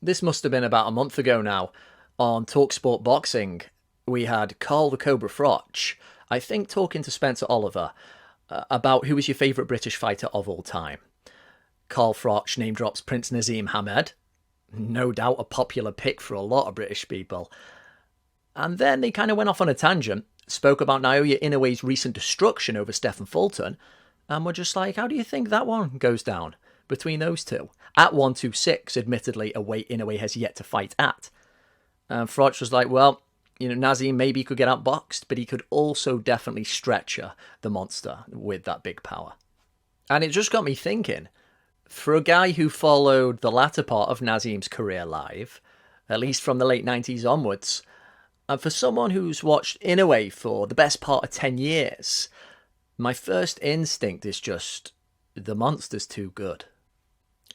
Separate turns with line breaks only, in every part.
This must have been about a month ago now. On TalkSport Boxing, we had Carl the Cobra Froch, I think, talking to Spencer Oliver about who is your favourite British fighter of all time. Carl Froch name drops Prince Naseem Hamed, no doubt a popular pick for a lot of British people. And then they kind of went off on a tangent, spoke about Naoya Inoue's recent destruction over Stephen Fulton, and were just like, how do you think that one goes down between those two? At 126, admittedly a weight Inoue has yet to fight at. And Froch was like, well, Naseem maybe could get outboxed, but he could also definitely stretcher the monster with that big power. And it just got me thinking, for a guy who followed the latter part of Naseem's career live, at least from the late 90s onwards, and for someone who's watched Inoue for the best part of 10 years, my first instinct is just, the monster's too good.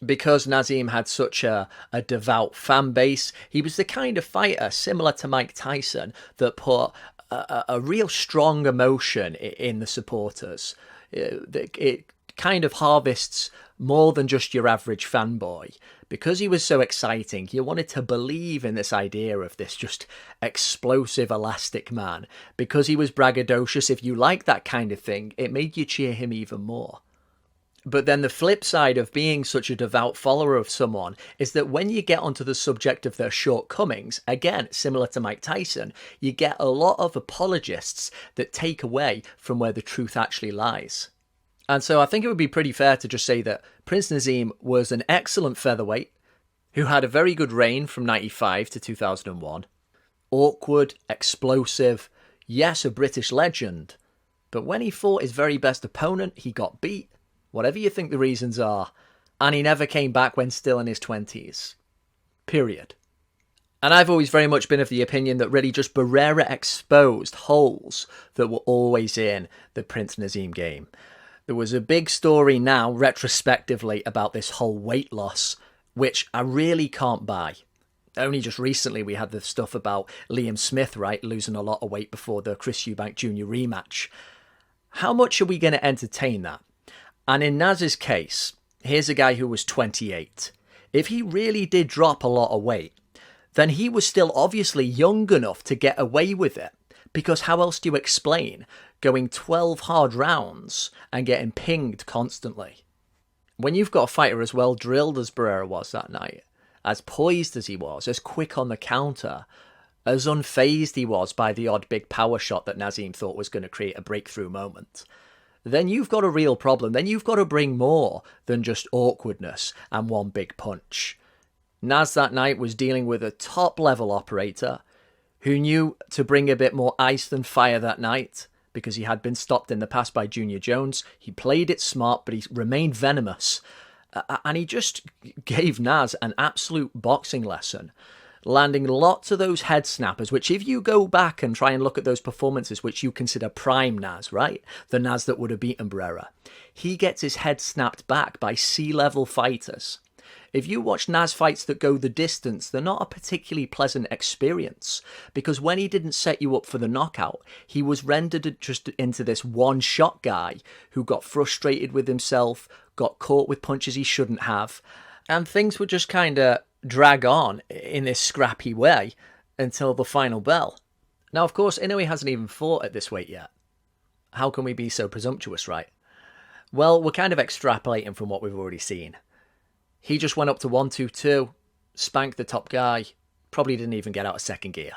Because Naseem had such a devout fan base, he was the kind of fighter, similar to Mike Tyson, that put a real strong emotion in the supporters. It kind of harvests more than just your average fanboy. Because he was so exciting, you wanted to believe in this idea of this just explosive, elastic man. Because he was braggadocious, if you like that kind of thing, it made you cheer him even more. But then the flip side of being such a devout follower of someone is that when you get onto the subject of their shortcomings, again, similar to Mike Tyson, you get a lot of apologists that take away from where the truth actually lies. And so I think it would be pretty fair to just say that Prince Naseem was an excellent featherweight who had a very good reign from 95 to 2001. Awkward, explosive, yes, a British legend. But when he fought his very best opponent, he got beat, whatever you think the reasons are, and he never came back when still in his 20s. Period. And I've always very much been of the opinion that really just Barrera exposed holes that were always in the Prince Naseem game. There was a big story now, retrospectively, about this whole weight loss, which I really can't buy. Only just recently we had the stuff about Liam Smith, right, losing a lot of weight before the Chris Eubank Jr. rematch. How much are we going to entertain that? And in Naz's case, here's a guy who was 28. If he really did drop a lot of weight, then he was still obviously young enough to get away with it. Because how else do you explain going 12 hard rounds and getting pinged constantly? When you've got a fighter as well drilled as Barrera was that night, as poised as he was, as quick on the counter, as unfazed he was by the odd big power shot that Naseem thought was going to create a breakthrough moment, then you've got a real problem. Then you've got to bring more than just awkwardness and one big punch. Naz that night was dealing with a top-level operator who knew to bring a bit more ice than fire that night because he had been stopped in the past by Junior Jones. He played it smart, but he remained venomous. And he just gave Naz an absolute boxing lesson, landing lots of those head snappers, which if you go back and try and look at those performances, which you consider prime Naz, right? The Naz that would have beaten Barrera. He gets his head snapped back by sea-level fighters. If you watch Naz fights that go the distance, they're not a particularly pleasant experience. Because when he didn't set you up for the knockout, he was rendered just into this one-shot guy who got frustrated with himself, got caught with punches he shouldn't have, and things would just kind of drag on in this scrappy way until the final bell. Now, of course, Inoue hasn't even fought at this weight yet. How can we be so presumptuous, right? Well, we're kind of extrapolating from what we've already seen. He just went up to 1-2-2, spanked the top guy, probably didn't even get out of second gear.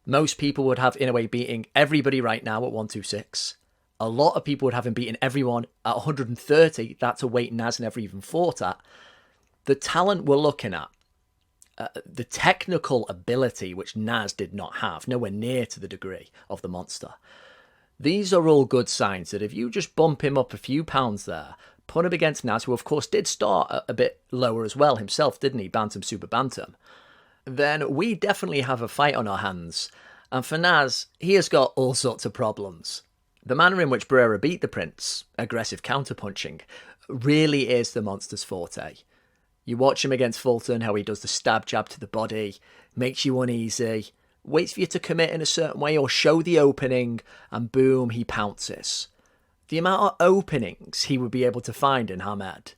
Most people would have Inoue beating everybody right now at 126. A lot of people would have him beating everyone at 130. That's a weight Naz never even fought at. The talent we're looking at, the technical ability which Naz did not have, nowhere near to the degree of the monster. These are all good signs that if you just bump him up a few pounds there, put him against Naz, who of course did start a bit lower as well himself, didn't he? Bantam, super bantam. Then we definitely have a fight on our hands. And for Naz, he has got all sorts of problems. The manner in which Barrera beat the Prince, aggressive counterpunching, really is the monster's forte. You watch him against Fulton, how he does the stab jab to the body, makes you uneasy, waits for you to commit in a certain way or show the opening, and boom, he pounces. The amount of openings he would be able to find in Hamed.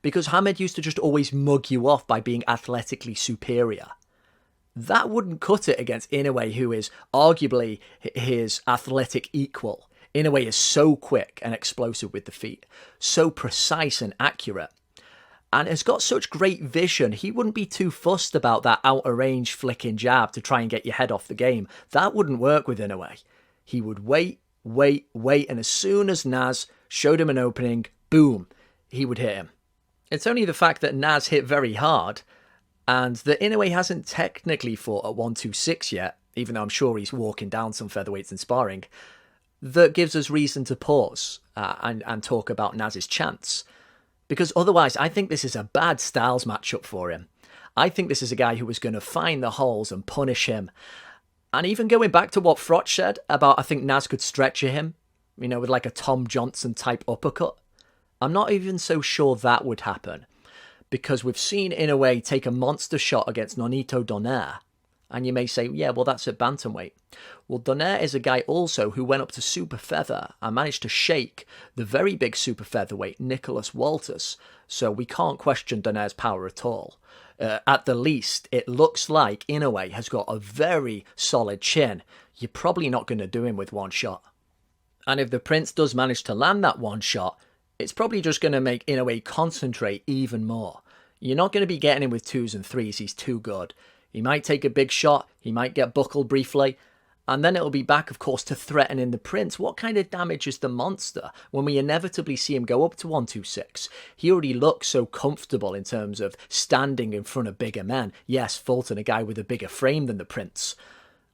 because Hamed used to just always mug you off by being athletically superior. That wouldn't cut it against Inoue, who is arguably his athletic equal. Inoue is so quick and explosive with the feet, so precise and accurate, and has got such great vision. He wouldn't be too fussed about that outer range flicking jab to try and get your head off the game. That wouldn't work with Inoue. He would wait, and as soon as Naz showed him an opening, boom, he would hit him. It's only the fact that Naz hit very hard, and that Inoue hasn't technically fought at 126 yet, even though I'm sure he's walking down some featherweights in sparring, that gives us reason to pause and talk about Naz's chance. Because otherwise, I think this is a bad styles matchup for him. I think this is a guy who is going to find the holes and punish him. And even going back to what Frotch said about, I think Naz could stretcher him, with like a Tom Johnson type uppercut. I'm not even so sure that would happen. Because we've seen Inoue take a monster shot against Nonito Donaire. And you may say, yeah, well, that's at bantamweight. Well, Donaire is a guy also who went up to super feather and managed to shake the very big super featherweight Nicholas Walters. So we can't question Donaire's power at all. At the least, it looks like Inoue has got a very solid chin. You're probably not going to do him with one shot. And if the Prince does manage to land that one shot, it's probably just going to make Inoue concentrate even more. You're not going to be getting him with 2s and 3s, he's too good. He might take a big shot, he might get buckled briefly, and then it'll be back, of course, to threatening the Prince. What kind of damage is the monster when we inevitably see him go up to 126? He already looks so comfortable in terms of standing in front of bigger men. Yes, Fulton, a guy with a bigger frame than the Prince.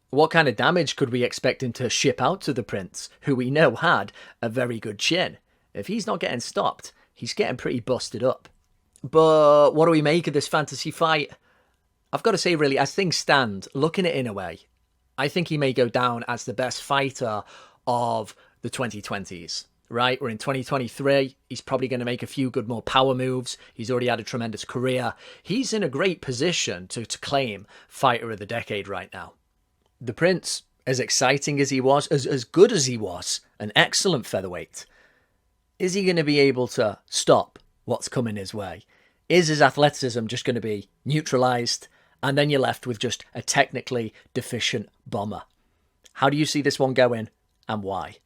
What kind of damage could we expect him to ship out to the Prince, who we know had a very good chin? If he's not getting stopped, he's getting pretty busted up. But what do we make of this fantasy fight? I've got to say, really, as things stand, looking at Inoue, I think he may go down as the best fighter of the 2020s, right? We're in 2023. He's probably going to make a few good more power moves. He's already had a tremendous career. He's in a great position to claim fighter of the decade right now. The Prince, as exciting as he was, as good as he was, an excellent featherweight. Is he going to be able to stop what's coming his way? Is his athleticism just going to be neutralised? And then you're left with just a technically deficient bomber. How do you see this one going, and why?